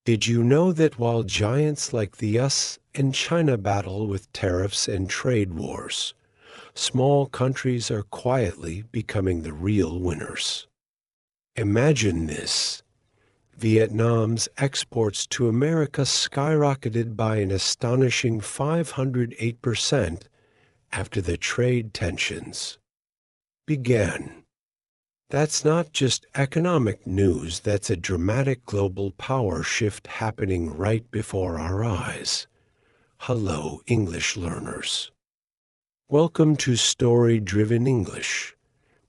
Did you know that while giants like the US and China battle with tariffs and trade wars, small countries are quietly becoming the real winners? Imagine this. Vietnam's exports to America skyrocketed by an astonishing 508% after the trade tensions began. That's not just economic news, that's a dramatic global power shift happening right before our eyes. Hello, English learners. Welcome to Story-Driven English,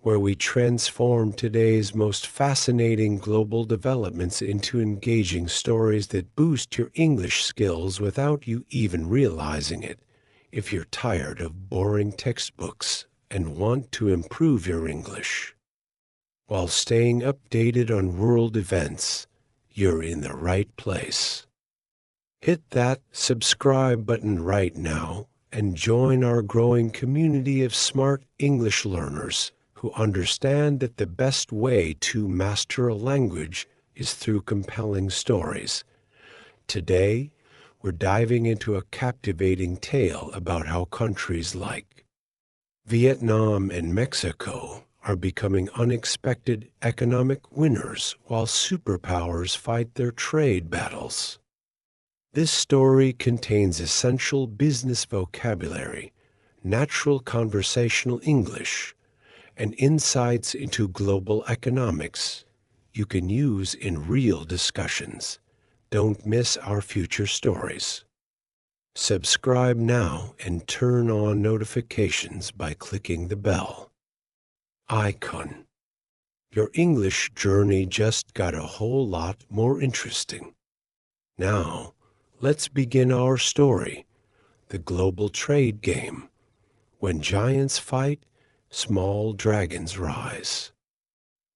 where we transform today's most fascinating global developments into engaging stories that boost your English skills without you even realizing it. If you're tired of boring textbooks and want to improve your English while staying updated on world events, you're in the right place. Hit that subscribe button right now and join our growing community of smart English learners who understand that the best way to master a language is through compelling stories. Today, we're diving into a captivating tale about how countries like Vietnam and Mexico are becoming unexpected economic winners while superpowers fight their trade battles. This story contains essential business vocabulary, natural conversational English, and insights into global economics you can use in real discussions. Don't miss our future stories. Subscribe now and turn on notifications by clicking the bell icon. Your English journey just got a whole lot more interesting. Now, let's begin our story, the global trade game. When giants fight, small dragons rise.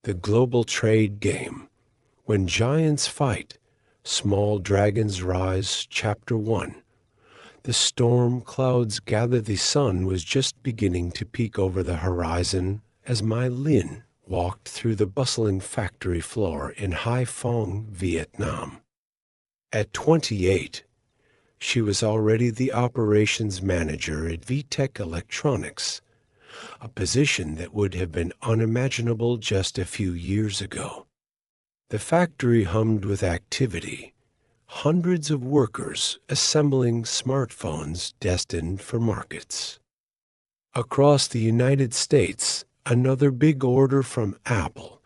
The global trade game. When giants fight, small dragons rise. Chapter 1. The storm clouds gather. The sun was just beginning to peek over the horizon as Mai Lin walked through the bustling factory floor in Hai Phong, Vietnam. At 28, she was already the operations manager at VTech Electronics, a position that would have been unimaginable just a few years ago. The factory hummed with activity, hundreds of workers assembling smartphones destined for markets. Across the United States, another big order from Apple.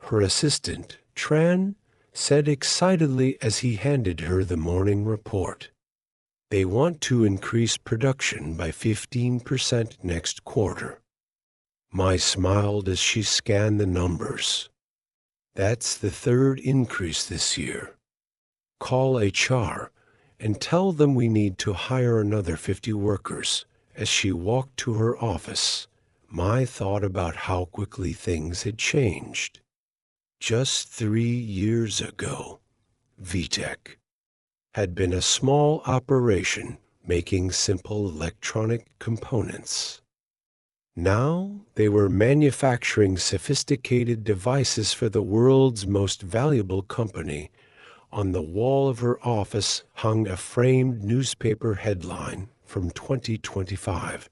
Her assistant, Tran, said excitedly as he handed her the morning report. They want to increase production by 15% next quarter. Mai smiled as she scanned the numbers. That's the third increase this year. Call HR and tell them we need to hire another 50 workers. As she walked to her office, Mai thought about how quickly things had changed. Just 3 years ago, VTech had been a small operation making simple electronic components. Now they were manufacturing sophisticated devices for the world's most valuable company. On the wall of her office hung a framed newspaper headline from 2025.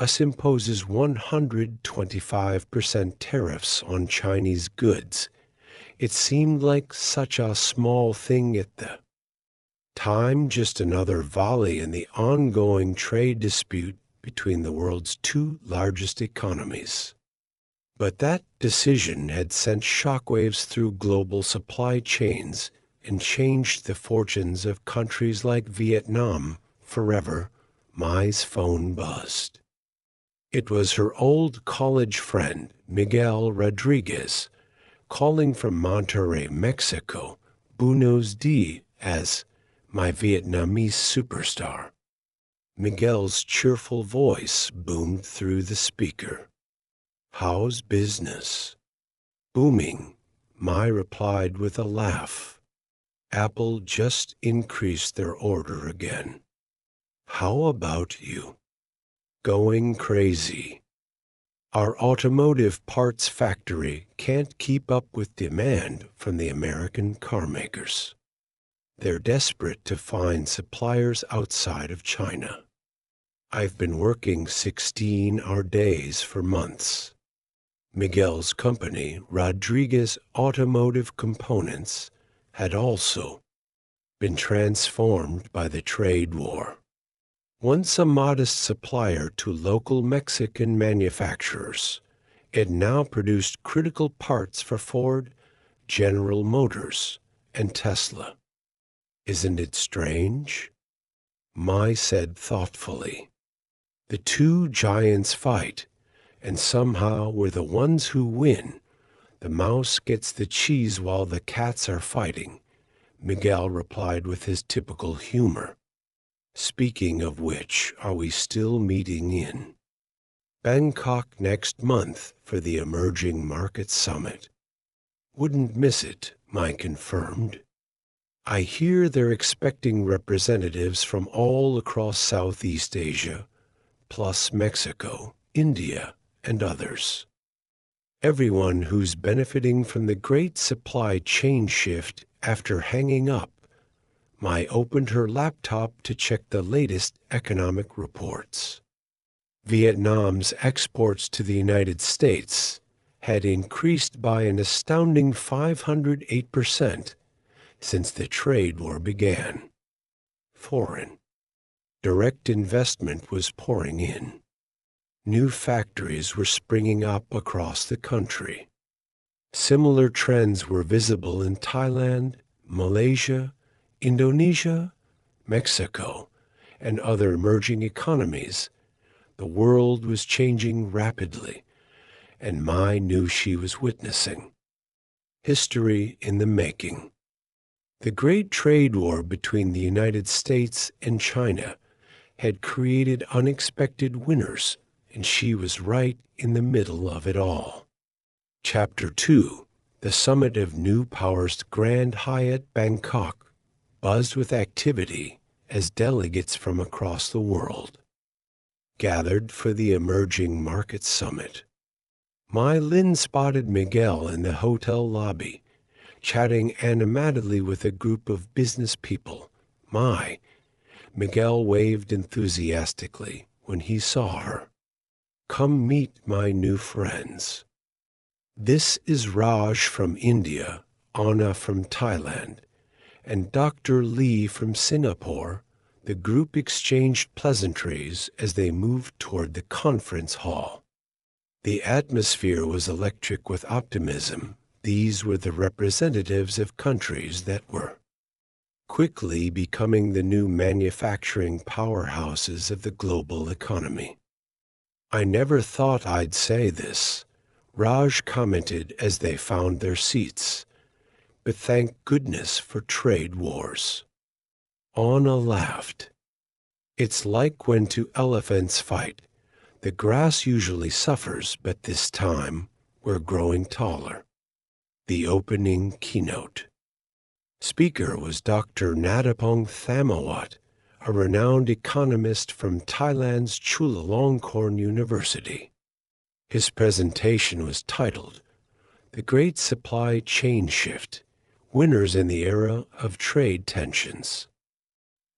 US imposes 125% tariffs on Chinese goods. It seemed like such a small thing at the time, just another volley in the ongoing trade dispute between the world's two largest economies. But that decision had sent shockwaves through global supply chains and changed the fortunes of countries like Vietnam forever. Mai's phone buzzed. It was her old college friend, Miguel Rodriguez, calling from Monterrey, Mexico. Buenos dias, my Vietnamese superstar. Miguel's cheerful voice boomed through the speaker. How's business? Booming, Mai replied with a laugh. Apple just increased their order again. How about you? Going crazy. Our automotive parts factory can't keep up with demand from the American car makers. They're desperate to find suppliers outside of China. I've been working 16-hour days for months. Miguel's company, Rodriguez Automotive Components, had also been transformed by the trade war. Once a modest supplier to local Mexican manufacturers, it now produced critical parts for Ford, General Motors, and Tesla. Isn't it strange? Mai said thoughtfully. The two giants fight, and somehow we're the ones who win. The mouse gets the cheese while the cats are fighting, Miguel replied with his typical humor. Speaking of which, are we still meeting in Bangkok next month for the Emerging Market Summit? Wouldn't miss it, Mai confirmed. I hear they're expecting representatives from all across Southeast Asia, plus Mexico, India, and others. Everyone who's benefiting from the great supply chain shift after hanging up. Mai opened her laptop to check the latest economic reports. Vietnam's exports to the United States had increased by an astounding 508% since the trade war began. Foreign direct investment was pouring in. New factories were springing up across the country. Similar trends were visible in Thailand, Malaysia, Indonesia, Mexico, and other emerging economies. The world was changing rapidly, and Mai knew she was witnessing history in the making. The great trade war between the United States and China had created unexpected winners, and she was right in the middle of it all. Chapter 2, The Summit of New Powers Grand Hyatt Bangkok, buzzed with activity as delegates from across the world gathered for the Emerging Market Summit. Mai Lin spotted Miguel in the hotel lobby, chatting animatedly with a group of business people. Miguel waved enthusiastically when he saw her. Come meet my new friends. This is Raj from India, Anna from Thailand, and Dr. Lee from Singapore. The group exchanged pleasantries as they moved toward the conference hall. The atmosphere was electric with optimism. These were the representatives of countries that were quickly becoming the new manufacturing powerhouses of the global economy. I never thought I'd say this, Raj commented as they found their seats, but thank goodness for trade wars. Anna laughed. It's like when two elephants fight. The grass usually suffers, but this time we're growing taller. The opening keynote speaker was Dr. Natapong Thamawat, a renowned economist from Thailand's Chulalongkorn University. His presentation was titled, The Great Supply Chain Shift, Winners in the Era of Trade Tensions.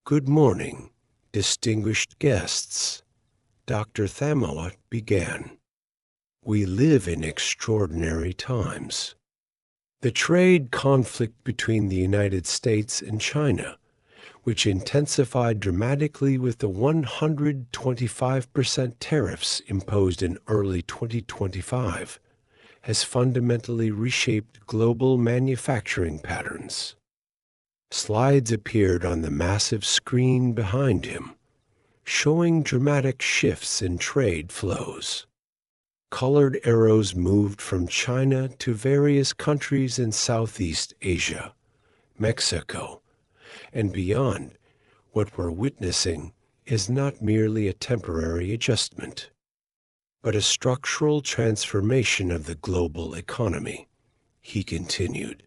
Good morning, distinguished guests. Dr. Thamawat began. We live in extraordinary times. The trade conflict between the United States and China, which intensified dramatically with the 125% tariffs imposed in early 2025, has fundamentally reshaped global manufacturing patterns. Slides appeared on the massive screen behind him, showing dramatic shifts in trade flows. Colored arrows moved from China to various countries in Southeast Asia, Mexico, and beyond. What we're witnessing is not merely a temporary adjustment, but a structural transformation of the global economy, he continued.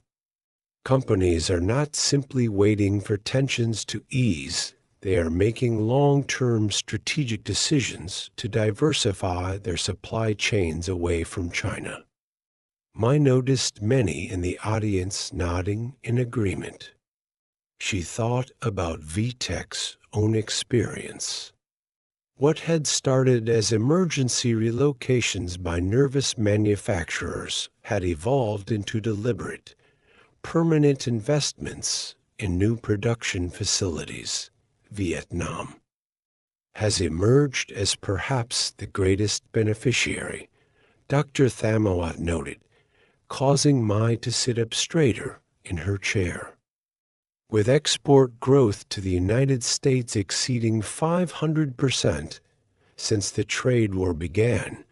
Companies are not simply waiting for tensions to ease. They are making long-term strategic decisions to diversify their supply chains away from China. I noticed many in the audience nodding in agreement. She thought about VTech's own experience. What had started as emergency relocations by nervous manufacturers had evolved into deliberate, permanent investments in new production facilities. Vietnam has emerged as perhaps the greatest beneficiary, Dr. Thamawat noted, causing Mai to sit up straighter in her chair. With export growth to the United States exceeding 500% since the trade war began,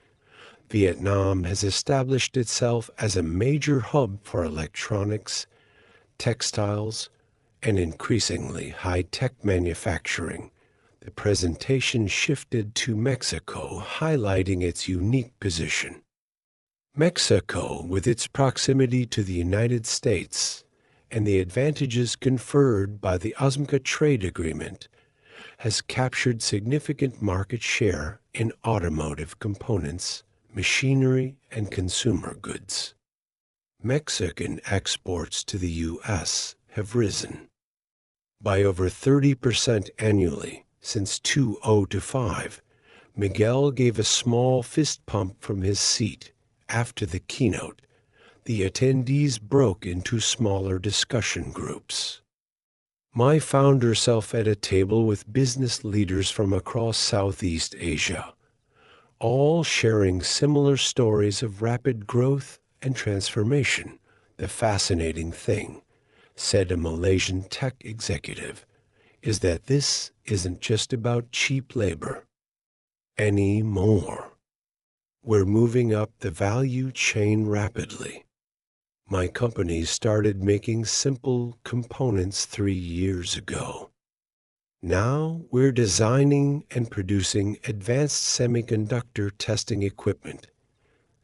Vietnam has established itself as a major hub for electronics, textiles, and increasingly high-tech manufacturing. The presentation shifted to Mexico, highlighting its unique position. Mexico, with its proximity to the United States and the advantages conferred by the ASMCA trade agreement, has captured significant market share in automotive components, machinery, and consumer goods. Mexican exports to the U.S. have risen by over 30% annually since 2005. Miguel gave a small fist pump from his seat. After the keynote, the attendees broke into smaller discussion groups. Mai found herself at a table with business leaders from across Southeast Asia, all sharing similar stories of rapid growth and transformation. The fascinating thing, said a Malaysian tech executive, is that this isn't just about cheap labor anymore. We're moving up the value chain rapidly. My company started making simple components 3 years ago. Now we're designing and producing advanced semiconductor testing equipment.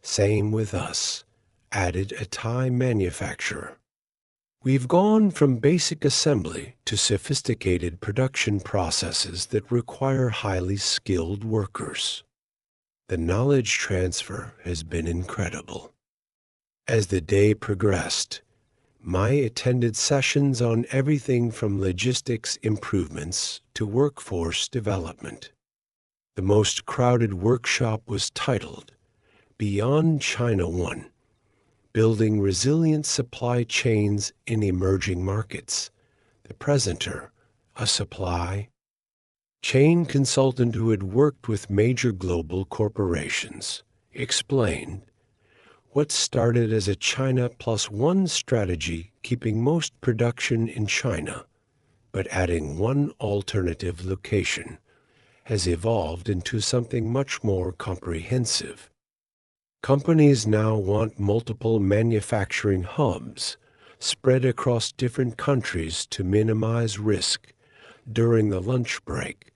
Same with us, added a Thai manufacturer. We've gone from basic assembly to sophisticated production processes that require highly skilled workers. The knowledge transfer has been incredible. As the day progressed, Mai attended sessions on everything from logistics improvements to workforce development. The most crowded workshop was titled Beyond China 1, Building Resilient Supply Chains in Emerging Markets. The presenter, a supply chain consultant who had worked with major global corporations, explained what started as a China plus one strategy, keeping most production in China, but adding one alternative location, has evolved into something much more comprehensive. Companies now want multiple manufacturing hubs spread across different countries to minimize risk. During the lunch break,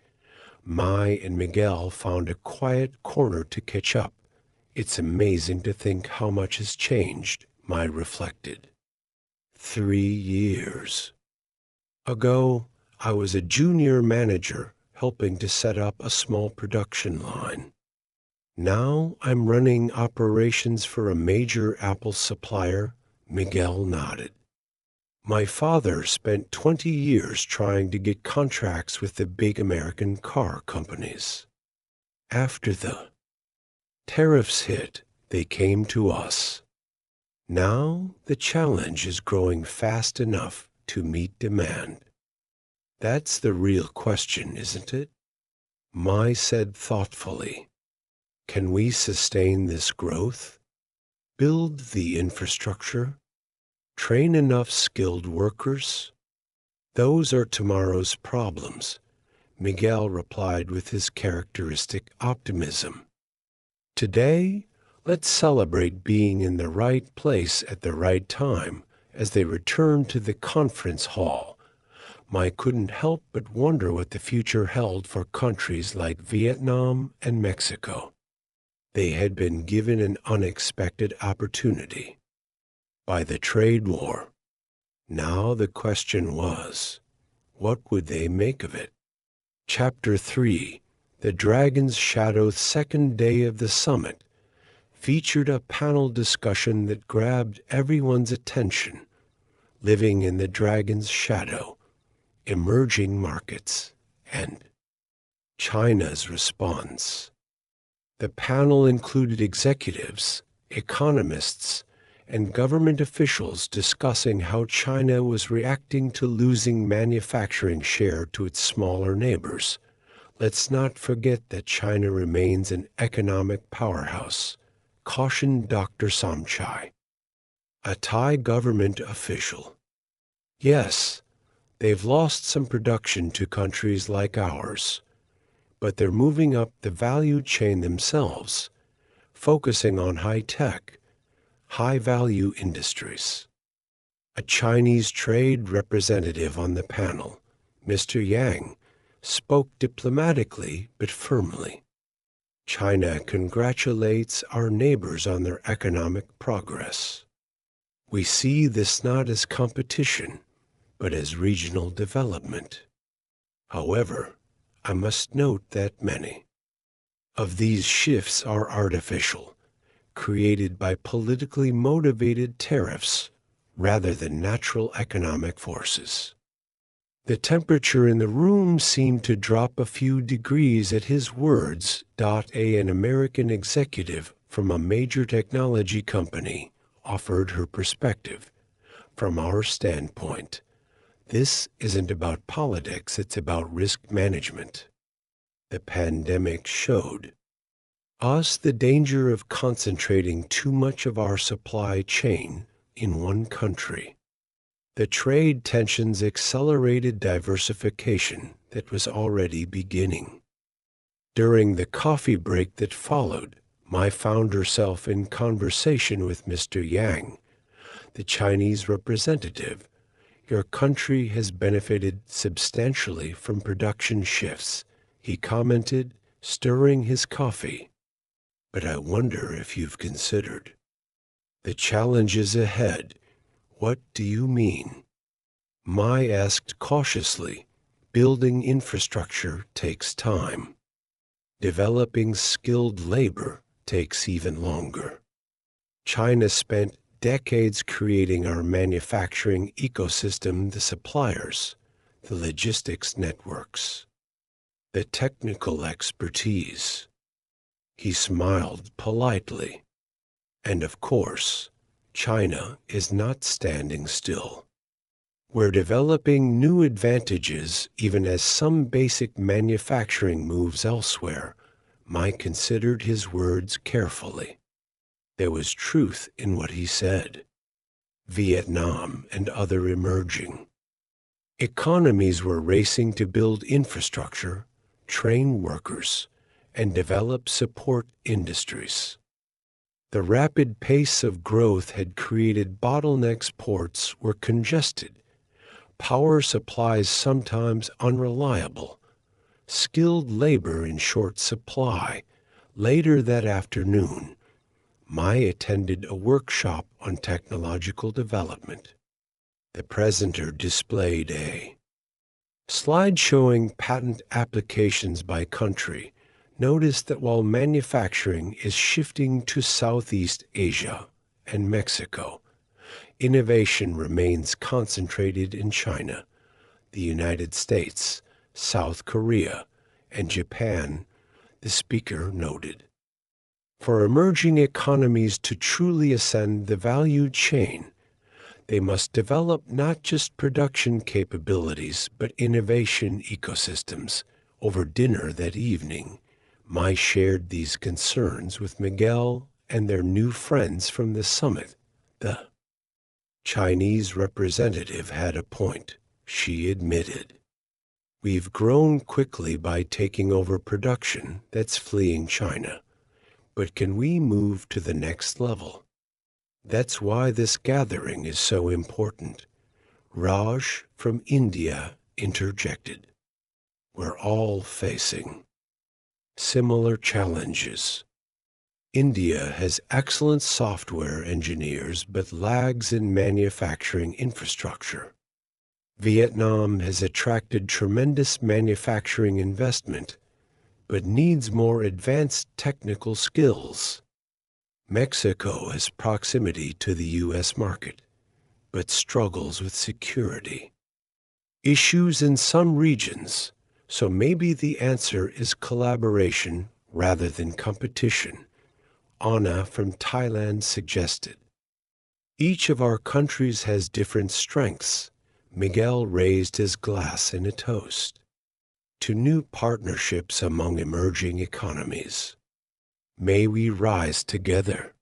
Mai and Miguel found a quiet corner to catch up. It's amazing to think how much has changed, Mai reflected. 3 years ago, I was a junior manager helping to set up a small production line. Now I'm running operations for a major Apple supplier. Miguel nodded. My father spent 20 years trying to get contracts with the big American car companies. After the tariffs hit, they came to us. Now the challenge is growing fast enough to meet demand. That's the real question, isn't it? Mai said thoughtfully. Can we sustain this growth? Build the infrastructure? Train enough skilled workers? Those are tomorrow's problems, Miguel replied with his characteristic optimism. Today, let's celebrate being in the right place at the right time. As they returned to the conference hall, Mai couldn't help but wonder what the future held for countries like Vietnam and Mexico. They had been given an unexpected opportunity by the trade war. Now the question was, what would they make of it? Chapter 3, The Dragon's Shadow. Second day of the summit featured a panel discussion that grabbed everyone's attention. Living in the Dragon's Shadow, emerging markets, and China's response. The panel included executives, economists, and government officials discussing how China was reacting to losing manufacturing share to its smaller neighbors. Let's not forget that China remains an economic powerhouse, cautioned Dr. Samchai, a Thai government official. Yes, they've lost some production to countries like ours, but they're moving up the value chain themselves, focusing on high-tech, high-value industries. A Chinese trade representative on the panel, Mr. Yang, spoke diplomatically but firmly. China congratulates our neighbors on their economic progress. We see this not as competition, but as regional development. However, I must note that many of these shifts are artificial, created by politically motivated tariffs rather than natural economic forces. The temperature in the room seemed to drop a few degrees at his words. An American executive from a major technology company offered her perspective. From our standpoint, this isn't about politics, it's about risk management. The pandemic showed us the danger of concentrating too much of our supply chain in one country. The trade tensions accelerated diversification that was already beginning. During the coffee break that followed, I found herself in conversation with Mr. Yang, the Chinese representative. Your country has benefited substantially from production shifts, he commented, stirring his coffee. But I wonder if you've considered the challenges ahead. What do you mean? Mai asked cautiously. Building infrastructure takes time. Developing skilled labor takes even longer. China spent decades creating our manufacturing ecosystem, the suppliers, the logistics networks, the technical expertise. He smiled politely. And of course, China is not standing still. We're developing new advantages even as some basic manufacturing moves elsewhere. Mai considered his words carefully. There was truth in what he said. Vietnam and other emerging economies were racing to build infrastructure, train workers, and develop support industries. The rapid pace of growth had created bottlenecks. Ports were congested, power supplies sometimes unreliable, skilled labor in short supply. Later that afternoon, Mai attended a workshop on technological development. The presenter displayed a slide showing patent applications by country. Notice that while manufacturing is shifting to Southeast Asia and Mexico, innovation remains concentrated in China, the United States, South Korea, and Japan, the speaker noted. For emerging economies to truly ascend the value chain, they must develop not just production capabilities, but innovation ecosystems. Over dinner that evening, Mai shared these concerns with Miguel and their new friends from the summit. The Chinese representative had a point, she admitted. We've grown quickly by taking over production that's fleeing China. But can we move to the next level? That's why this gathering is so important. Raj from India interjected. We're all facing similar challenges. India has excellent software engineers but lags in manufacturing infrastructure. Vietnam has attracted tremendous manufacturing investment but needs more advanced technical skills. Mexico has proximity to the U.S. market, but struggles with security. issues in some regions, so maybe the answer is collaboration rather than competition, Anna from Thailand suggested. Each of our countries has different strengths. Miguel raised his glass in a toast to new partnerships among emerging economies. May we rise together.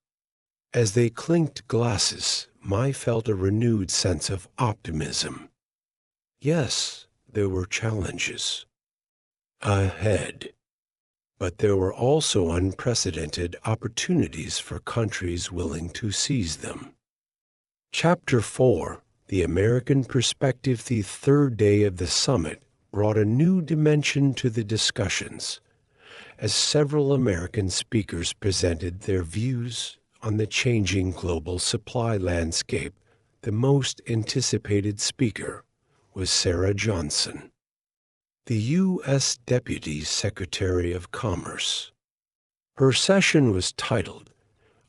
As they clinked glasses, Mai felt a renewed sense of optimism. Yes, there were challenges ahead, but there were also unprecedented opportunities for countries willing to seize them. Chapter 4, The American Perspective. The third day of the summit brought a new dimension to the discussions, as several American speakers presented their views on the changing global supply landscape. The most anticipated speaker was Sarah Johnson, the U.S. Deputy Secretary of Commerce. Her session was titled,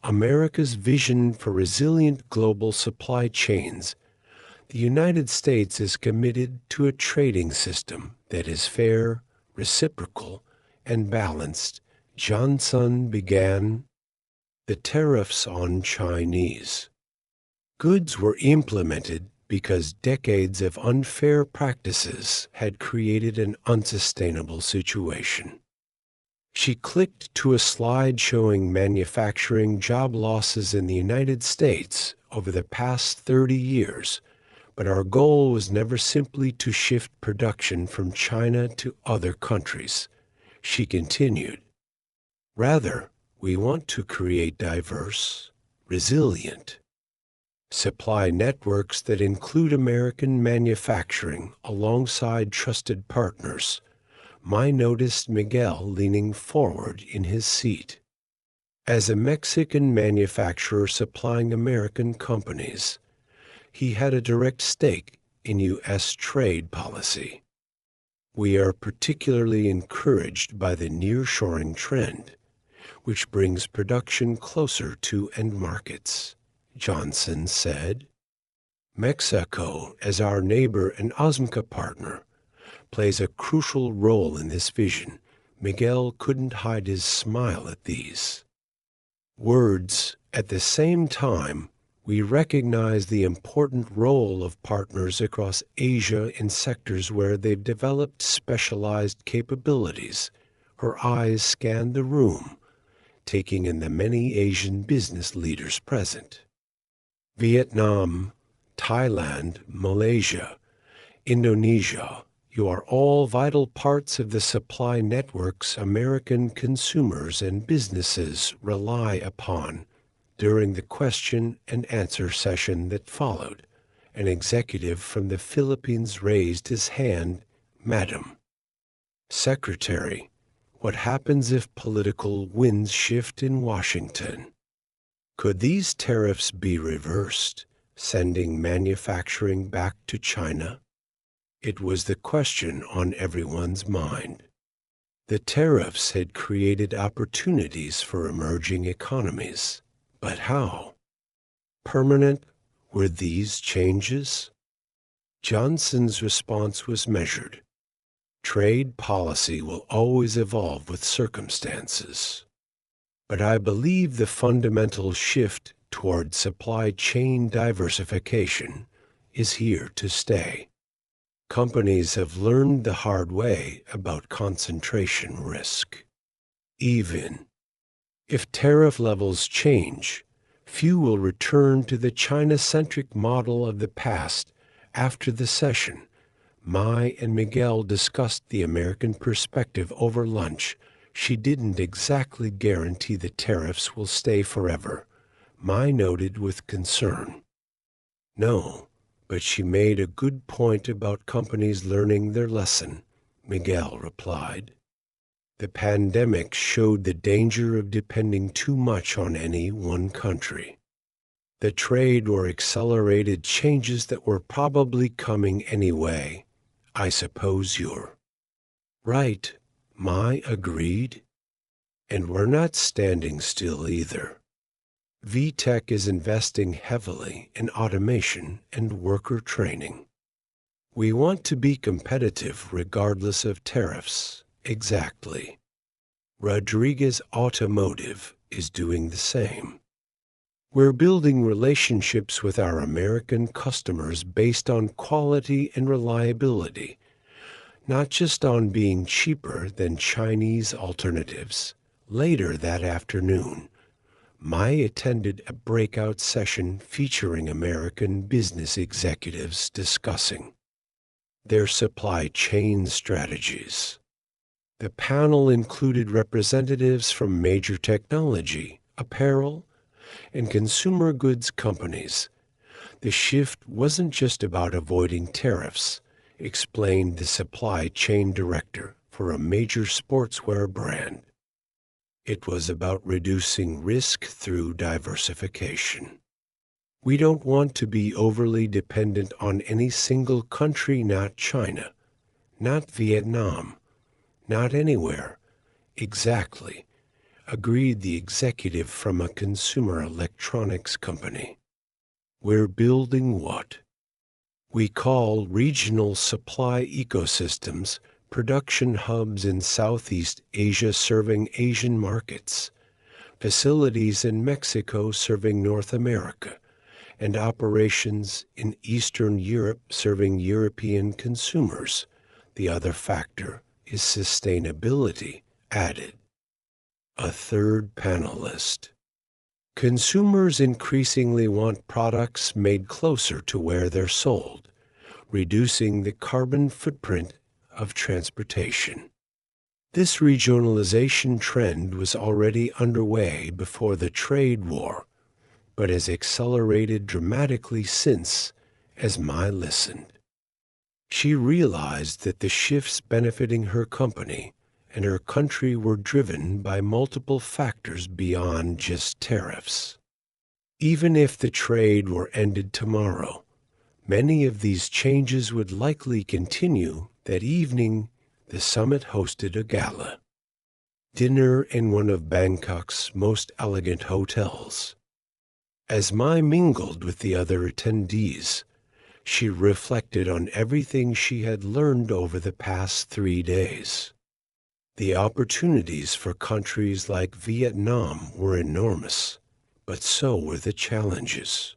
America's Vision for Resilient Global Supply Chains. The United States is committed to a trading system that is fair, reciprocal, and balanced. Johnson began. The tariffs on Chinese goods were implemented because decades of unfair practices had created an unsustainable situation. She clicked to a slide showing manufacturing job losses in the United States over the past 30 years, but our goal was never simply to shift production from China to other countries. She continued. Rather, we want to create diverse, resilient supply networks that include American manufacturing alongside trusted partners. Mai noticed Miguel leaning forward in his seat. As a Mexican manufacturer supplying American companies, he had a direct stake in U.S. trade policy. We are particularly encouraged by the nearshoring trend, which brings production closer to end markets, Johnson said. Mexico, as our neighbor and ASMCA partner, plays a crucial role in this vision. Miguel couldn't hide his smile at these words. At the same time, we recognize the important role of partners across Asia in sectors where they've developed specialized capabilities. Her eyes scanned the room, taking in the many Asian business leaders present. Vietnam, Thailand, Malaysia, Indonesia, you are all vital parts of the supply networks American consumers and businesses rely upon. During the question and answer session that followed, an executive from the Philippines raised his hand. Madam Secretary, what happens if political winds shift in Washington? Could these tariffs be reversed, sending manufacturing back to China? It was the question on everyone's mind. The tariffs had created opportunities for emerging economies, but how permanent were these changes? Johnson's response was measured. Trade policy will always evolve with circumstances. But I believe the fundamental shift toward supply chain diversification is here to stay. Companies have learned the hard way about concentration risk. Even if tariff levels change, few will return to the China-centric model of the past. After the session, Mai and Miguel discussed the American perspective over lunch. She didn't exactly guarantee the tariffs will stay forever, Mai noted with concern. No, but she made a good point about companies learning their lesson, Miguel replied. The pandemic showed the danger of depending too much on any one country. The trade war accelerated changes that were probably coming anyway. I suppose you're right, Mai agreed. And we're not standing still either. VTech is investing heavily in automation and worker training. We want to be competitive regardless of tariffs. Exactly. Rodriguez Automotive is doing the same. We're building relationships with our American customers based on quality and reliability, not just on being cheaper than Chinese alternatives. Later that afternoon, Mai attended a breakout session featuring American business executives discussing their supply chain strategies. The panel included representatives from major technology, apparel, and consumer goods companies. The shift wasn't just about avoiding tariffs, explained the supply chain director for a major sportswear brand. It was about reducing risk through diversification. We don't want to be overly dependent on any single country, not China, not Vietnam, not anywhere. Exactly, agreed the executive from a consumer electronics company. We're building what we call regional supply ecosystems, production hubs in Southeast Asia serving Asian markets, facilities in Mexico serving North America, and operations in Eastern Europe serving European consumers. The other factor is sustainability, added a third panelist. Consumers increasingly want products made closer to where they're sold, reducing the carbon footprint of transportation. This regionalization trend was already underway before the trade war, but has accelerated dramatically since, as Mai listened. She realized that the shifts benefiting her company and her country were driven by multiple factors beyond just tariffs. Even if the trade were ended tomorrow, many of these changes would likely continue. That evening, the summit hosted a gala dinner in one of Bangkok's most elegant hotels. As Mai mingled with the other attendees, she reflected on everything she had learned over the past 3 days. The opportunities for countries like Vietnam were enormous, but so were the challenges.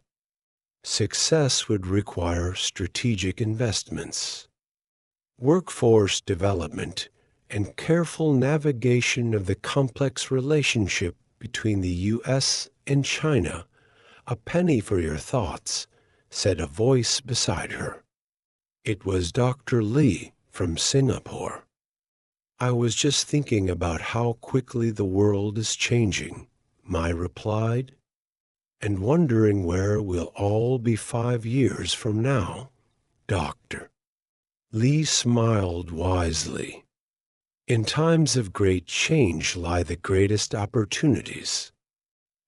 Success would require strategic investments, workforce development, and careful navigation of the complex relationship between the U.S. and China. "A penny for your thoughts," said a voice beside her. It was Dr. Lee from Singapore. "I was just thinking about how quickly the world is changing," Mai replied, "and wondering where we'll all be 5 years from now." Dr. Lee smiled wisely. "In times of great change lie the greatest opportunities."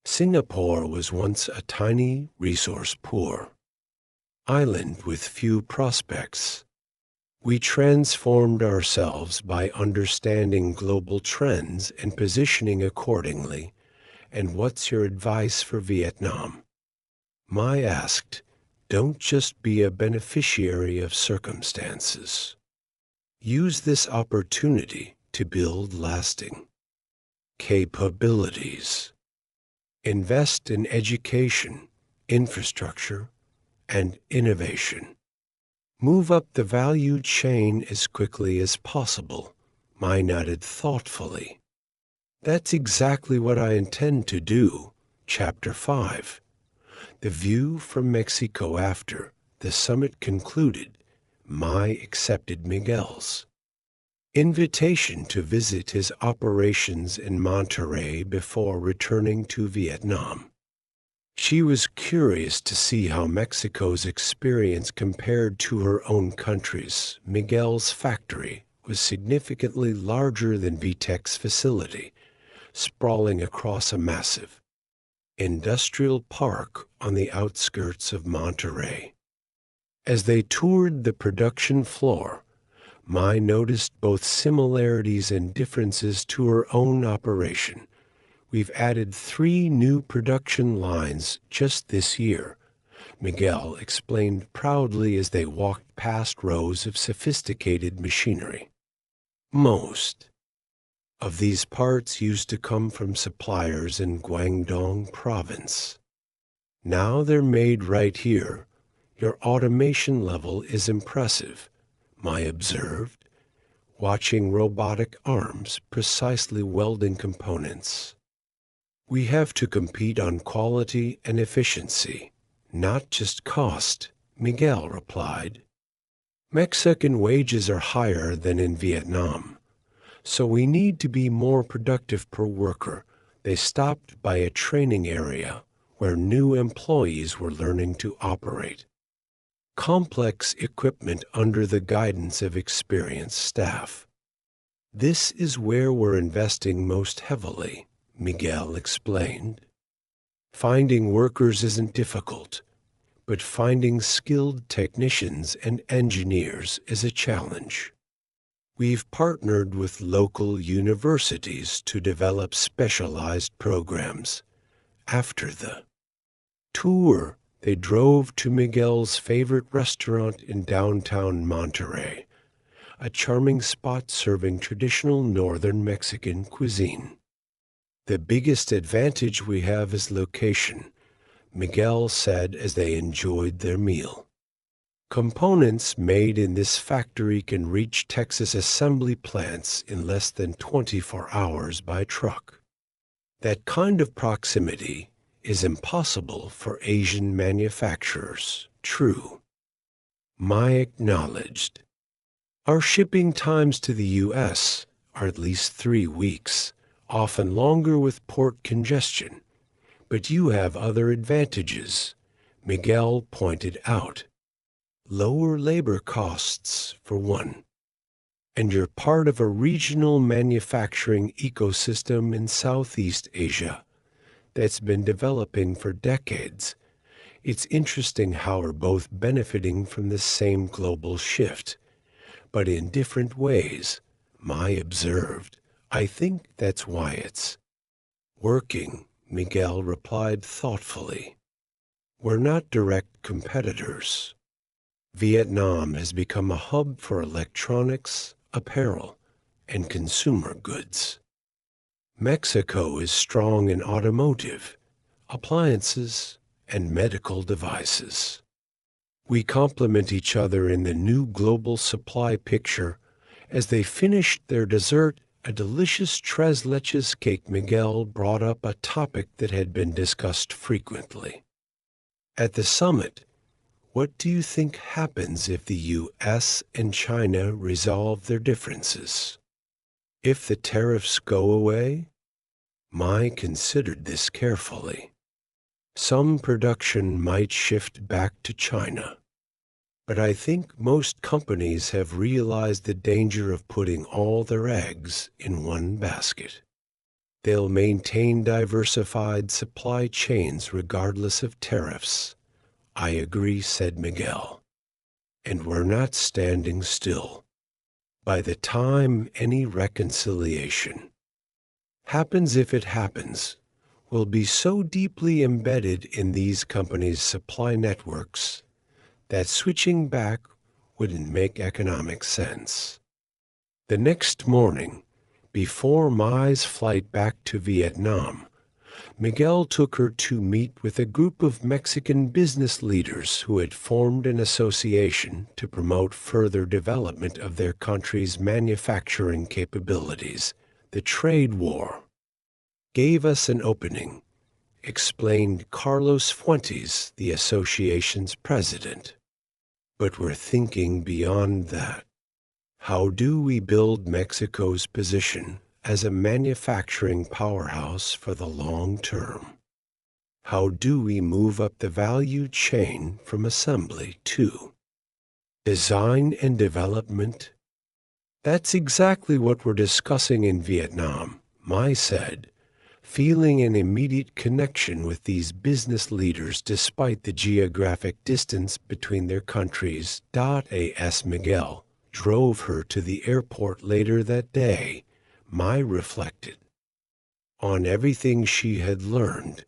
Singapore was once a tiny, resource-poor island with few prospects. We transformed ourselves by understanding global trends and positioning accordingly. "And what's your advice for Vietnam?" Mai asked. "Don't just be a beneficiary of circumstances. Use this opportunity to build lasting capabilities. Invest in education, infrastructure, and innovation. Move up the value chain as quickly as possible." Mai nodded thoughtfully. "That's exactly what I intend to do." Chapter 5. The view from Mexico. After the summit concluded, Mai accepted Miguel's invitation to visit his operations in Monterrey before returning to Vietnam. She was curious to see how Mexico's experience compared to her own country's. Miguel's factory was significantly larger than VTEC's facility, sprawling across a massive industrial park on the outskirts of Monterrey. As they toured the production floor, Mai noticed both similarities and differences to her own operation. "We've added 3 new production lines just this year," Miguel explained proudly as they walked past rows of sophisticated machinery. Most of these parts used to come from suppliers in Guangdong province. Now they're made right here. Your automation level is impressive, Mai observed, watching robotic arms precisely welding components. We have to compete on quality and efficiency, not just cost, Miguel replied. Mexican wages are higher than in Vietnam, so we need to be more productive per worker. They stopped by a training area where new employees were learning to operate complex equipment under the guidance of experienced staff. This is where we're investing most heavily, Miguel explained. Finding workers isn't difficult, but finding skilled technicians and engineers is a challenge. We've partnered with local universities to develop specialized programs. After the tour, they drove to Miguel's favorite restaurant in downtown Monterrey, a charming spot serving traditional northern Mexican cuisine. The biggest advantage we have is location, Miguel said as they enjoyed their meal. Components made in this factory can reach Texas assembly plants in less than 24 hours by truck. That kind of proximity is impossible for Asian manufacturers. True, Mai acknowledged. Our shipping times to the U.S. are at least 3 weeks, often longer with port congestion. But you have other advantages, Miguel pointed out. Lower labor costs, for one. And you're part of a regional manufacturing ecosystem in Southeast Asia that's been developing for decades. It's interesting how we're both benefiting from the same global shift, but in different ways, Mai observed. I think that's why it's working, Miguel replied thoughtfully. We're not direct competitors. Vietnam has become a hub for electronics, apparel, and consumer goods. Mexico is strong in automotive, appliances, and medical devices. We complement each other in the new global supply picture. As they finished their dessert, a delicious tres leches cake, Miguel brought up a topic that had been discussed frequently. At the summit, what do you think happens if the U.S. and China resolve their differences? If the tariffs go away? Mai considered this carefully. Some production might shift back to China. But I think most companies have realized the danger of putting all their eggs in one basket. They'll maintain diversified supply chains regardless of tariffs. I agree, said Miguel. And we're not standing still. By the time any reconciliation happens, if it happens, will be so deeply embedded in these companies' supply networks that switching back wouldn't make economic sense. The next morning, before Mai's flight back to Vietnam, Miguel took her to meet with a group of Mexican business leaders who had formed an association to promote further development of their country's manufacturing capabilities. The trade war gave us an opening, explained Carlos Fuentes, the association's president. But we're thinking beyond that. How do we build Mexico's position as a manufacturing powerhouse for the long term? How do we move up the value chain from assembly to design and development? That's exactly what we're discussing in Vietnam, Mai said, feeling an immediate connection with these business leaders despite the geographic distance between their countries. As Miguel drove her to the airport later that day, Mai reflected on everything she had learned,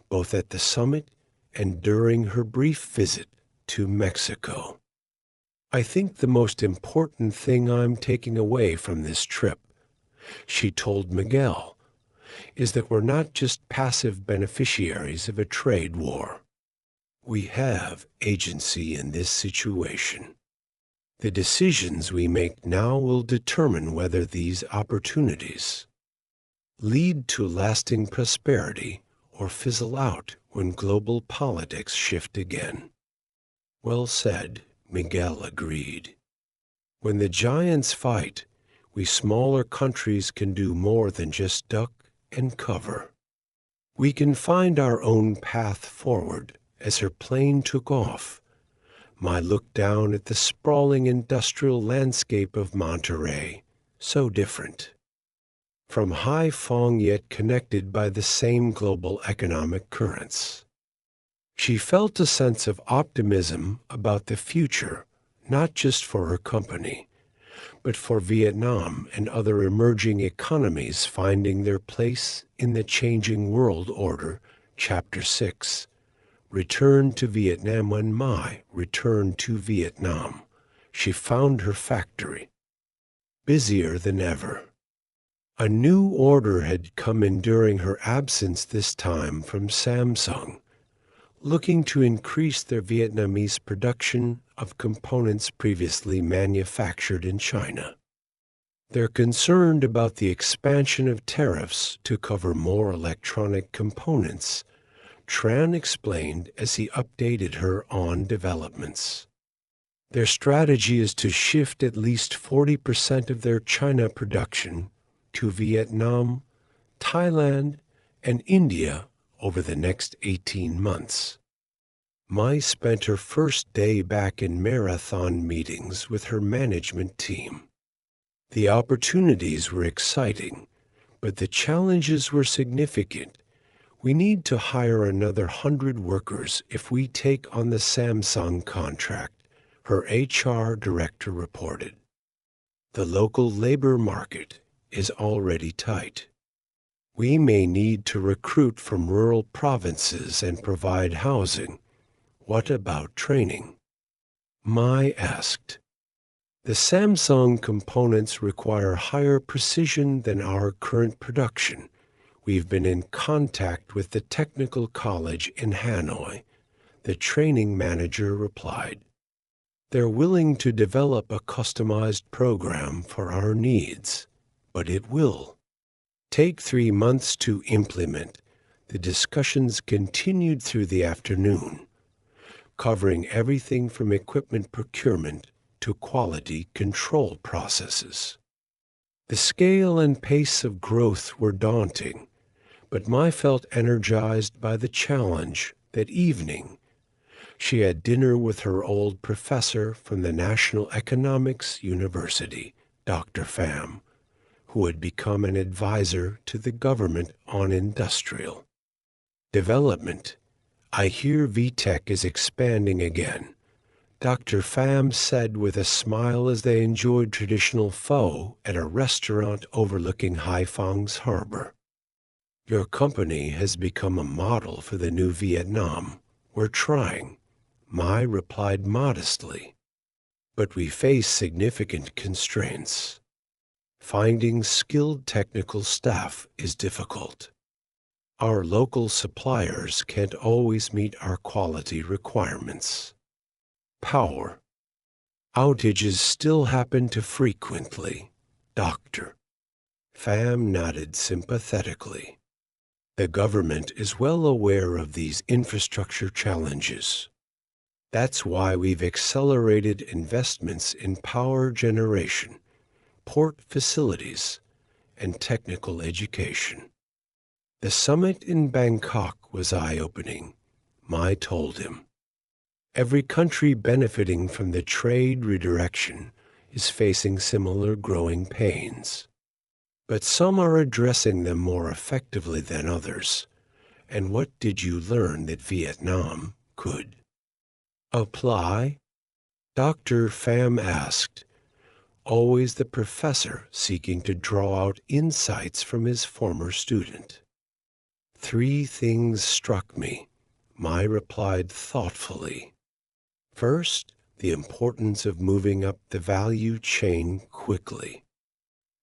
both at the summit and during her brief visit to Mexico. "I think the most important thing I'm taking away from this trip," she told Miguel, "is that we're not just passive beneficiaries of a trade war. We have agency in this situation. The decisions we make now will determine whether these opportunities lead to lasting prosperity or fizzle out when global politics shift again." "Well said," Miguel agreed. "When the giants fight, we smaller countries can do more than just duck and cover. We can find our own path forward." As her plane took off, Mai looked down at the sprawling industrial landscape of Monterey, so different from Haiphong, yet connected by the same global economic currents. She felt a sense of optimism about the future, not just for her company, but for Vietnam and other emerging economies finding their place in the changing world order. Chapter 6. Return to Vietnam. When Mai returned to Vietnam, she found her factory busier than ever. A new order had come in during her absence, this time from Samsung, looking to increase their Vietnamese production of components previously manufactured in China. They're concerned about the expansion of tariffs to cover more electronic components, Tran explained as he updated her on developments. Their strategy is to shift at least 40% of their China production to Vietnam, Thailand, and India over the next 18 months. Mai spent her first day back in marathon meetings with her management team. The opportunities were exciting, but the challenges were significant. "We need to hire another 100 workers if we take on the Samsung contract," her HR director reported. "The local labor market is already tight. We may need to recruit from rural provinces and provide housing. What about training?" Mai asked. "The Samsung components require higher precision than our current production. We've been in contact with the technical college in Hanoi," the training manager replied. "They're willing to develop a customized program for our needs, but it will take 3 months to implement." The discussions continued through the afternoon, covering everything from equipment procurement to quality control processes. The scale and pace of growth were daunting, but Mai felt energized by the challenge. That evening, she had dinner with her old professor from the National Economics University, Dr. Pham, who had become an advisor to the government on industrial development. "I hear VTech is expanding again," Dr. Pham said with a smile as they enjoyed traditional pho at a restaurant overlooking Haiphong's harbor. "Your company has become a model for the new Vietnam. We're trying," Mai replied modestly. "But we face significant constraints. Finding skilled technical staff is difficult. Our local suppliers can't always meet our quality requirements. Power outages still happen too frequently." Dr. Pham nodded sympathetically. "The government is well aware of these infrastructure challenges. That's why we've accelerated investments in power generation, port facilities, and technical education." The summit in Bangkok was eye-opening, Mai told him. Every country benefiting from the trade redirection is facing similar growing pains. But some are addressing them more effectively than others. "And what did you learn that Vietnam could apply?" Dr. Pham asked, always the professor seeking to draw out insights from his former student. "3 things struck me," Mai replied thoughtfully. First, the importance of moving up the value chain quickly.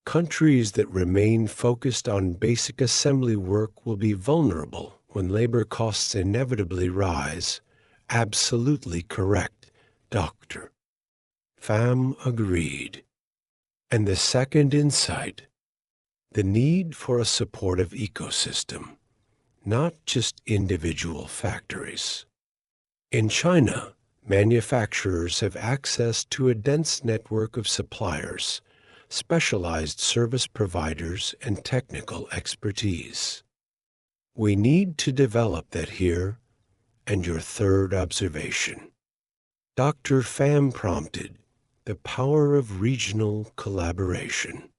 Countries that remain focused on basic assembly work will be vulnerable when labor costs inevitably rise. Absolutely correct, Doctor. Pham agreed. And the second insight, the need for a supportive ecosystem, not just individual factories. In China, manufacturers have access to a dense network of suppliers, specialized service providers, and technical expertise. We need to develop that here. And your third observation. Dr. Pham prompted the power of regional collaboration.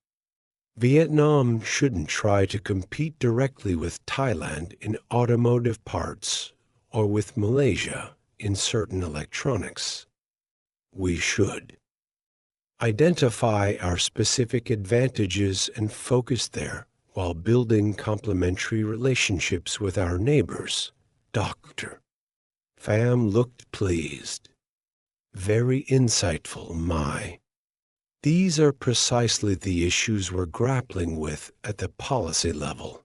Vietnam shouldn't try to compete directly with Thailand in automotive parts or with Malaysia in certain electronics. We should identify our specific advantages and focus there while building complementary relationships with our neighbors. Doctor. Pham looked pleased. Very insightful, Mai. These are precisely the issues we're grappling with at the policy level.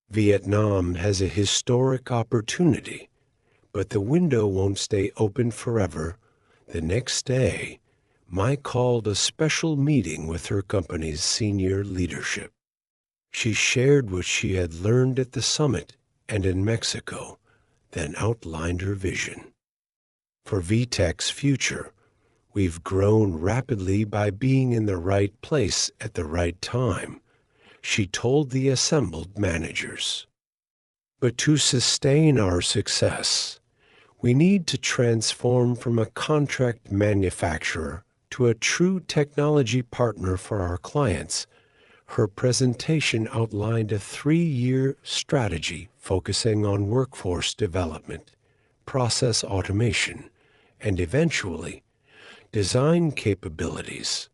Vietnam has a historic opportunity, but the window won't stay open forever. The next day, Mai called a special meeting with her company's senior leadership. She shared what she had learned at the summit and in Mexico, then outlined her vision. For VTech's future, we've grown rapidly by being in the right place at the right time, she told the assembled managers. But to sustain our success, we need to transform from a contract manufacturer to a true technology partner for our clients. Her presentation outlined a 3-year strategy focusing on workforce development, process automation, and eventually, design capabilities.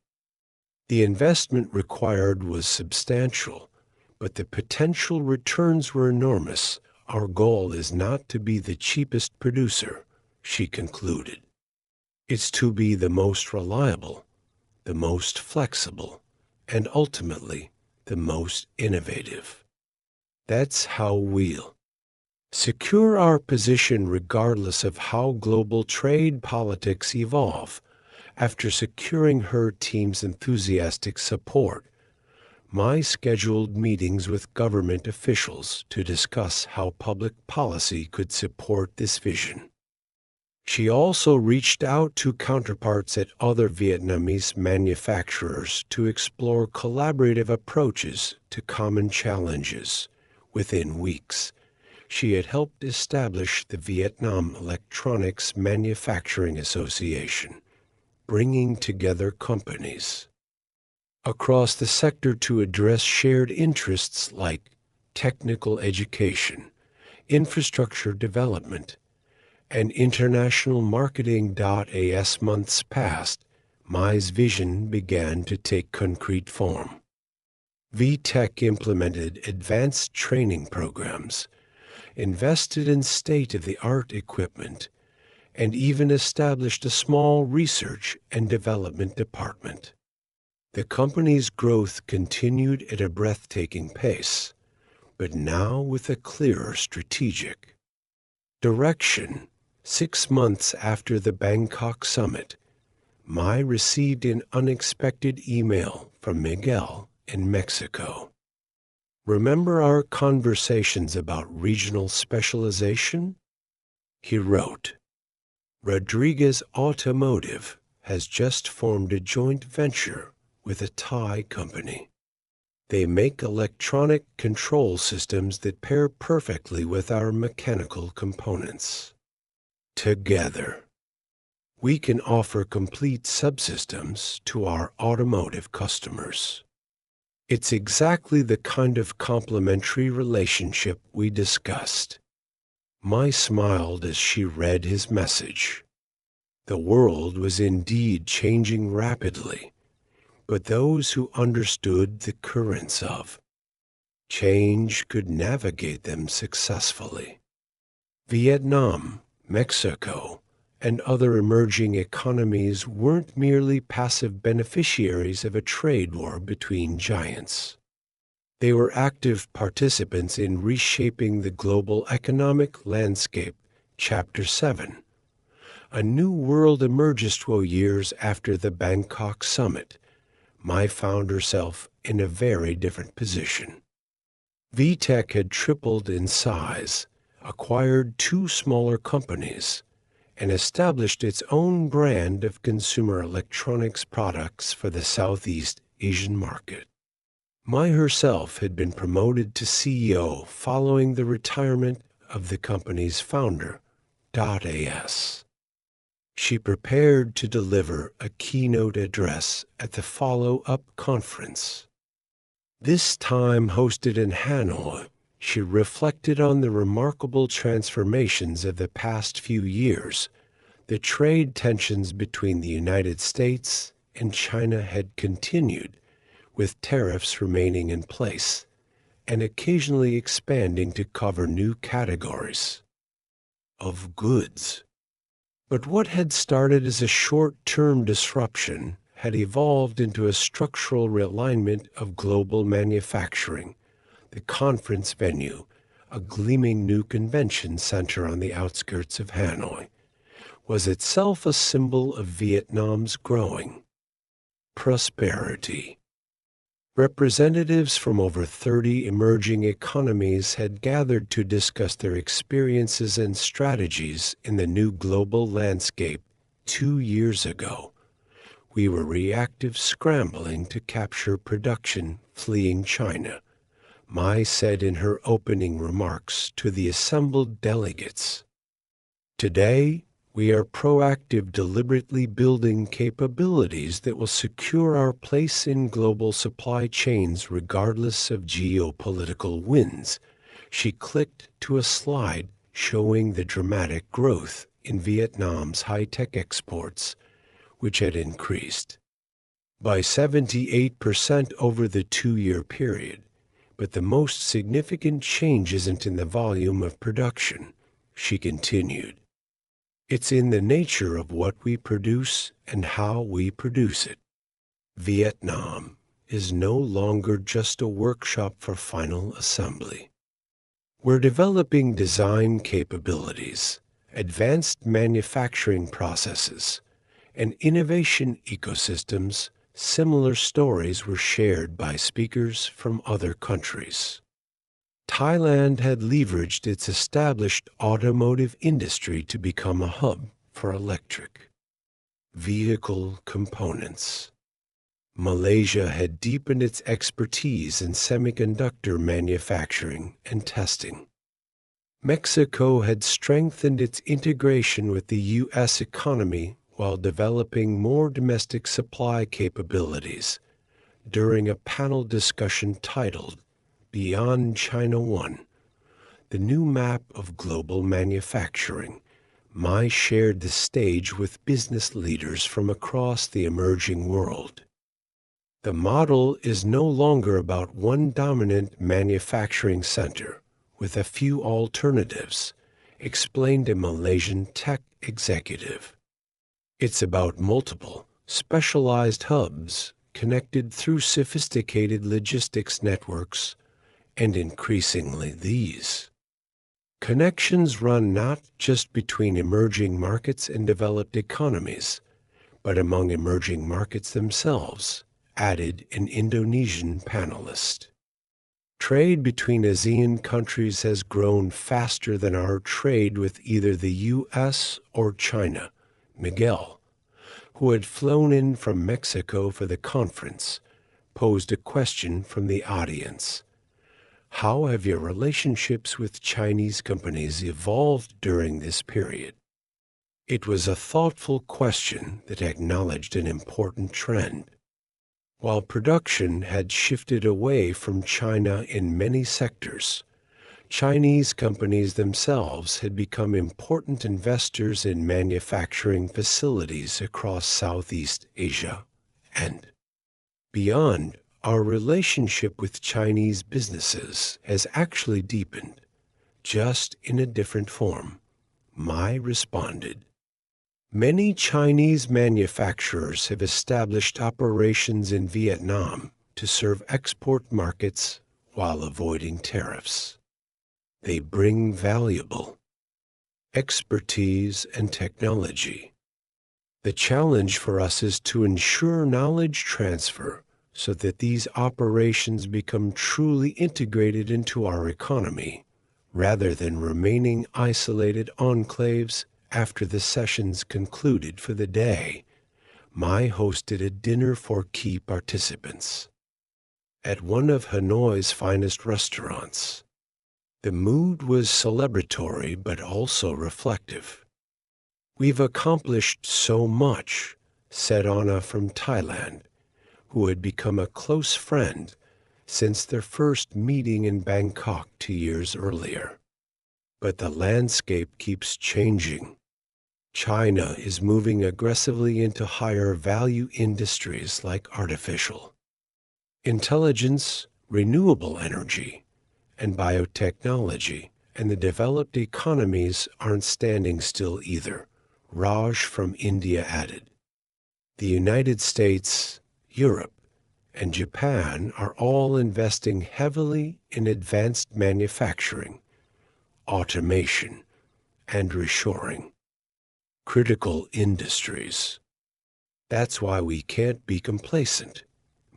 The investment required was substantial, but the potential returns were enormous. Our goal is not to be the cheapest producer, she concluded. It's to be the most reliable, the most flexible, and ultimately, the most innovative. That's how we'll secure our position regardless of how global trade politics evolve. After securing her team's enthusiastic support, Mai scheduled meetings with government officials to discuss how public policy could support this vision. She also reached out to counterparts at other Vietnamese manufacturers to explore collaborative approaches to common challenges. Within weeks, she had helped establish the Vietnam Electronics Manufacturing Association, bringing together companies across the sector to address shared interests like technical education, infrastructure development, and international marketing. As months passed, Mai's vision began to take concrete form. VTech implemented advanced training programs, invested in state-of-the-art equipment, and even established a small research and development department. The company's growth continued at a breathtaking pace, but now with a clearer strategic direction. 6 months after the Bangkok summit, Mai received an unexpected email from Miguel in Mexico. Remember our conversations about regional specialization? He wrote, Rodriguez Automotive has just formed a joint venture with a Thai company. They make electronic control systems that pair perfectly with our mechanical components. Together, we can offer complete subsystems to our automotive customers. It's exactly the kind of complementary relationship we discussed. Mai smiled as she read his message. The world was indeed changing rapidly, but those who understood the currents of change could navigate them successfully. Vietnam, Mexico, and other emerging economies weren't merely passive beneficiaries of a trade war between giants. They were active participants in reshaping the global economic landscape. Chapter 7. A new world emerges 12 years after the Bangkok summit. Mai found herself in a very different position. VTech had tripled in size, acquired two smaller companies, and established its own brand of consumer electronics products for the Southeast Asian market. Mai herself had been promoted to CEO following the retirement of the company's founder, .as. She prepared to deliver a keynote address at the follow-up conference. This time hosted in Hanoi, she reflected on the remarkable transformations of the past few years. The trade tensions between the United States and China had continued, with tariffs remaining in place and occasionally expanding to cover new categories of goods. But what had started as a short-term disruption had evolved into a structural realignment of global manufacturing. The conference venue, a gleaming new convention center on the outskirts of Hanoi, was itself a symbol of Vietnam's growing prosperity. Representatives from over 30 emerging economies had gathered to discuss their experiences and strategies in the new global landscape 2 years ago. We were reactive, scrambling to capture production, fleeing China, Mai said in her opening remarks to the assembled delegates. Today, we are proactive, deliberately building capabilities that will secure our place in global supply chains regardless of geopolitical winds. She clicked to a slide showing the dramatic growth in Vietnam's high-tech exports, which had increased by 78% over the 2-year period. But the most significant change isn't in the volume of production, she continued. It's in the nature of what we produce and how we produce it. Vietnam is no longer just a workshop for final assembly. We're developing design capabilities, advanced manufacturing processes, and innovation ecosystems. Similar stories were shared by speakers from other countries. Thailand had leveraged its established automotive industry to become a hub for electric vehicle components. Malaysia had deepened its expertise in semiconductor manufacturing and testing. Mexico had strengthened its integration with the U.S. economy while developing more domestic supply capabilities. During a panel discussion titled Beyond China 1, the new map of global manufacturing, Mai shared the stage with business leaders from across the emerging world. The model is no longer about one dominant manufacturing center with a few alternatives, explained a Malaysian tech executive. It's about multiple, specialized hubs connected through sophisticated logistics networks, and increasingly these connections run not just between emerging markets and developed economies, but among emerging markets themselves, added an Indonesian panelist. Trade between ASEAN countries has grown faster than our trade with either the U.S. or China. Miguel, who had flown in from Mexico for the conference, posed a question from the audience. How have your relationships with Chinese companies evolved during this period? It was a thoughtful question that acknowledged an important trend. While production had shifted away from China in many sectors, Chinese companies themselves had become important investors in manufacturing facilities across Southeast Asia and beyond. Our relationship with Chinese businesses has actually deepened. just in a different form. Mai responded. Many Chinese manufacturers have established operations in Vietnam to serve export markets while avoiding tariffs. They bring valuable expertise and technology. The challenge for us is to ensure knowledge transfer so that these operations become truly integrated into our economy, rather than remaining isolated enclaves. After the sessions concluded for the day, Mai hosted a dinner for key participants at one of Hanoi's finest restaurants. The mood was celebratory but also reflective. "We've accomplished so much," said Anna from Thailand, who had become a close friend since their first meeting in Bangkok 2 years earlier. "But the landscape keeps changing. China is moving aggressively into higher value industries like artificial intelligence, renewable energy, and biotechnology, and the developed economies aren't standing still either," Raj from India added. "The United States, Europe, and Japan are all investing heavily in advanced manufacturing, automation, and reshoring critical industries. That's why we can't be complacent,"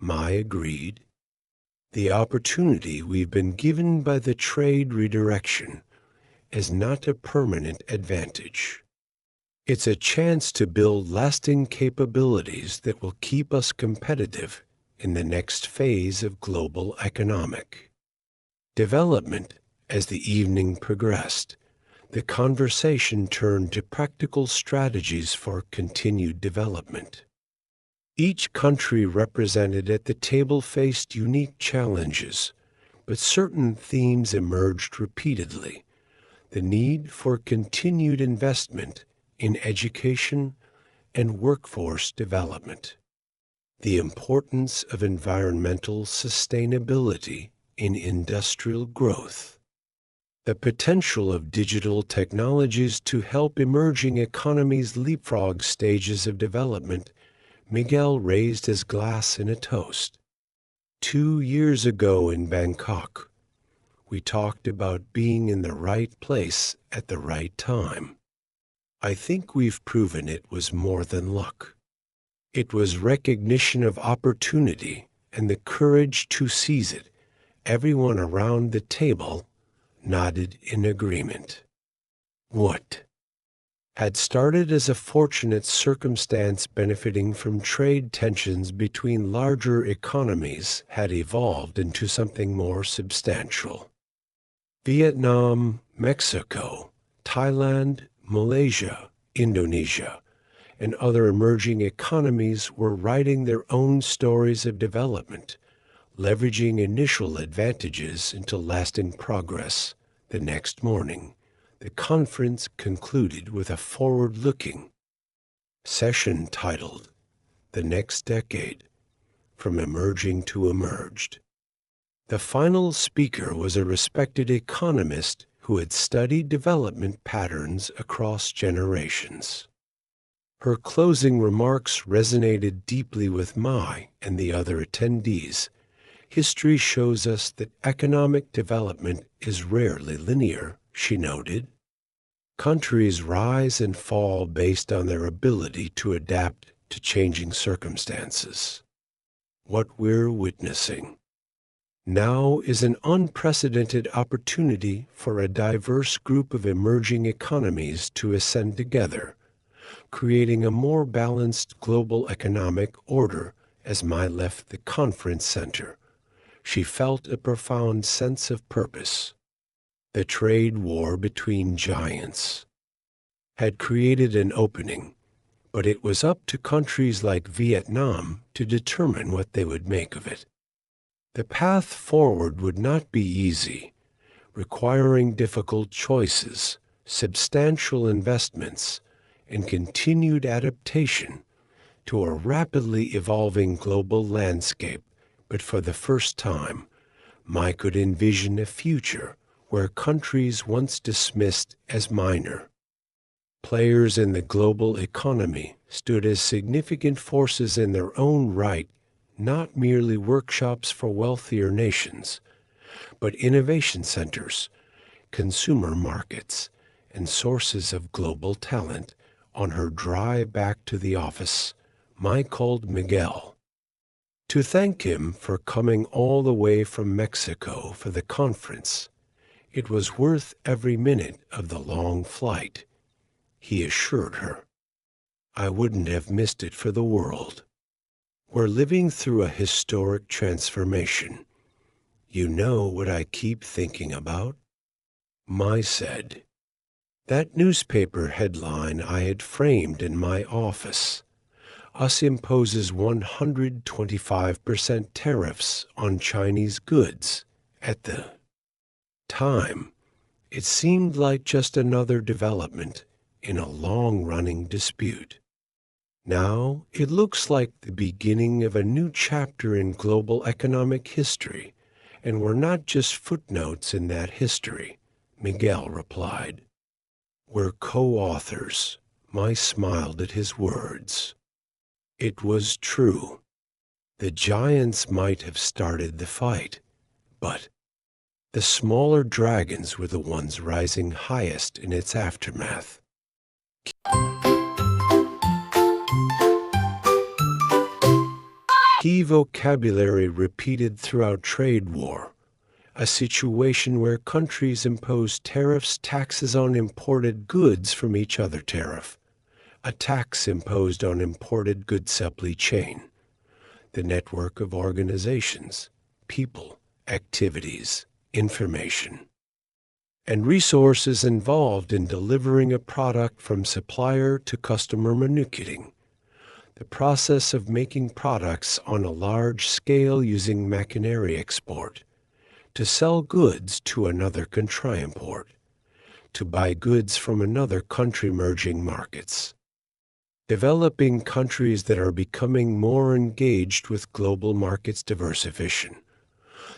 Mai agreed. "The opportunity we've been given by the trade redirection is not a permanent advantage. It's a chance to build lasting capabilities that will keep us competitive in the next phase of global economic development." As the evening progressed, the conversation turned to practical strategies for continued development. Each country represented at the table faced unique challenges, but certain themes emerged repeatedly: the need for continued investment in education and workforce development, the importance of environmental sustainability in industrial growth, the potential of digital technologies to help emerging economies leapfrog stages of development. Miguel raised his glass in a toast. 2 years ago in Bangkok, we talked about being in the right place at the right time. I think we've proven it was more than luck. It was recognition of opportunity and the courage to seize it. Everyone around the table nodded in agreement. What had started as a fortunate circumstance benefiting from trade tensions between larger economies had evolved into something more substantial. Vietnam, Mexico, Thailand, Malaysia, Indonesia, and other emerging economies were writing their own stories of development, leveraging initial advantages into lasting progress. The next morning, the conference concluded with a forward-looking session titled "The Next Decade: From Emerging to Emerged." The final speaker was a respected economist who had studied development patterns across generations. Her closing remarks resonated deeply with Mai and the other attendees. "History shows us that economic development is rarely linear," she noted. "Countries rise and fall based on their ability to adapt to changing circumstances. What we're witnessing now is an unprecedented opportunity for a diverse group of emerging economies to ascend together, creating a more balanced global economic order." As Mai left the conference center, she felt a profound sense of purpose. The trade war between giants had created an opening, but it was up to countries like Vietnam to determine what they would make of it. The path forward would not be easy, requiring difficult choices, substantial investments, and continued adaptation to a rapidly evolving global landscape. But for the first time, Mai could envision a future where countries once dismissed as minor. Players in the global economy stood as significant forces in their own right, not merely workshops for wealthier nations, but innovation centers, consumer markets, and sources of global talent. On her drive back to the office, Mai called Miguel to thank him for coming all the way from Mexico for the conference. It was worth every minute of the long flight, he assured her. I wouldn't have missed it for the world. We're living through a historic transformation. You know what I keep thinking about? Mai said. That newspaper headline I had framed in my office. US imposes 125% tariffs on Chinese goods. At the time, it seemed like just another development in a long-running dispute. Now it looks like the beginning of a new chapter in global economic history, and we're not just footnotes in that history, Miguel replied. We're co-authors. Mai smiled at his words. It was true. The giants might have started the fight, but the smaller dragons were the ones rising highest in its aftermath. Key vocabulary repeated throughout trade war, a situation where countries impose tariffs, taxes on imported goods from each other tariff, a tax imposed on imported goods supply chain, the network of organizations, people, activities, information, and resources involved in delivering a product from supplier to customer manufacturing. The process of making products on a large scale using machinery export, to sell goods to another country import, to buy goods from another country merging markets. Developing countries that are becoming more engaged with global markets diversification.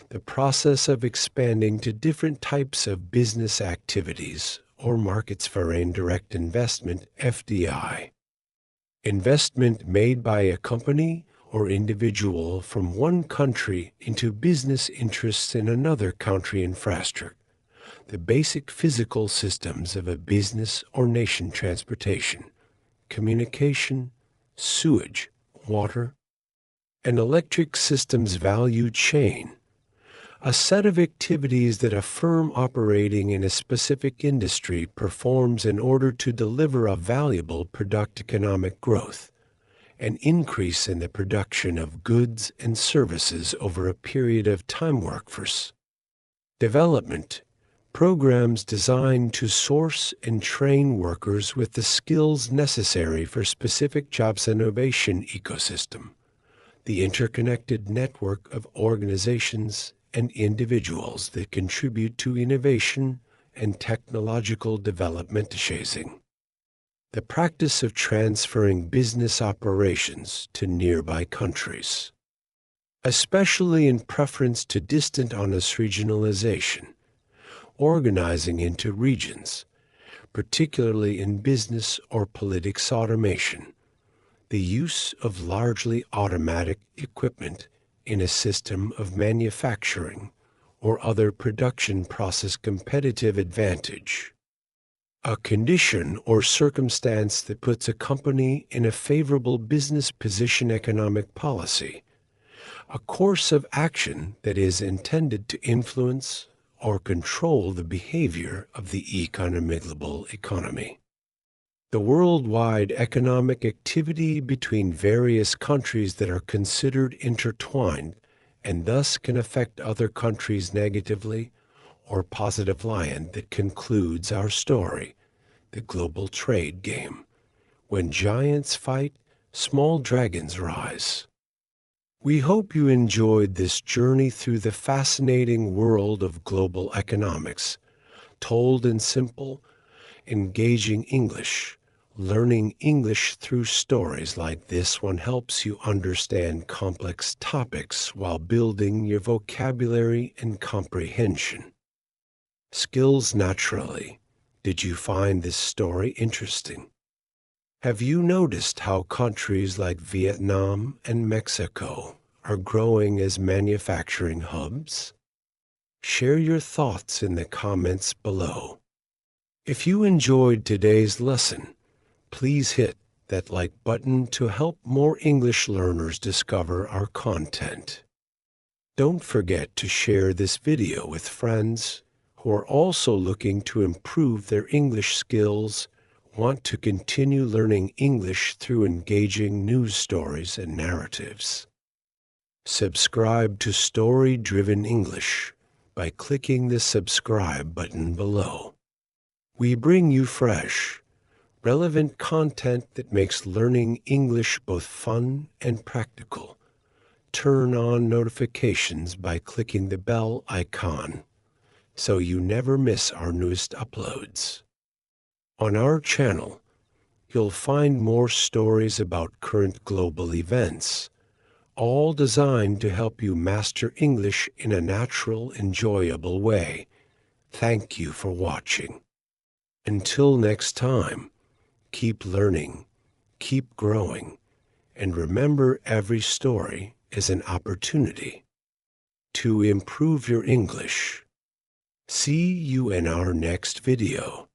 The process of expanding to different types of business activities or markets for indirect investment, FDI. Investment made by a company or individual from one country into business interests in another country infrastructure, the basic physical systems of a business or nation transportation, communication, sewage, water, and electric systems value chain, a set of activities that a firm operating in a specific industry performs in order to deliver a valuable product economic growth, an increase in the production of goods and services over a period of time. Workforce development, programs designed to source and train workers with the skills necessary for specific jobs. Innovation ecosystem, the interconnected network of organizations and individuals that contribute to innovation and technological development. Chasing the practice of transferring business operations to nearby countries, especially in preference to distant honest regionalization, organizing into regions, particularly in business or politics automation, the use of largely automatic equipment in a system of manufacturing or other production process. Competitive advantage, a condition or circumstance that puts a company in a favorable business position. Economic policy, a course of action that is intended to influence or control the behavior of the economy. The worldwide economic activity between various countries that are considered intertwined and thus can affect other countries negatively or positive. Line that concludes our story, the global trade game. When giants fight, small dragons rise. We hope you enjoyed this journey through the fascinating world of global economics, told in simple, engaging English. Learning English through stories like this one helps you understand complex topics while building your vocabulary and comprehension. Skills naturally. Did you find this story interesting? Have you noticed how countries like Vietnam and Mexico are growing as manufacturing hubs? Share your thoughts in the comments below. If you enjoyed today's lesson, please hit that like button to help more English learners discover our content. Don't forget to share this video with friends who are also looking to improve their English skills, want to continue learning English through engaging news stories and narratives. Subscribe to Story Driven English by clicking the subscribe button below. We bring you fresh, relevant content that makes learning English both fun and practical. Turn on notifications by clicking the bell icon so you never miss our newest uploads. On our channel, you'll find more stories about current global events, all designed to help you master English in a natural, enjoyable way. Thank you for watching. Until next time, keep learning, keep growing, and remember every story is an opportunity to improve your English. See you in our next video.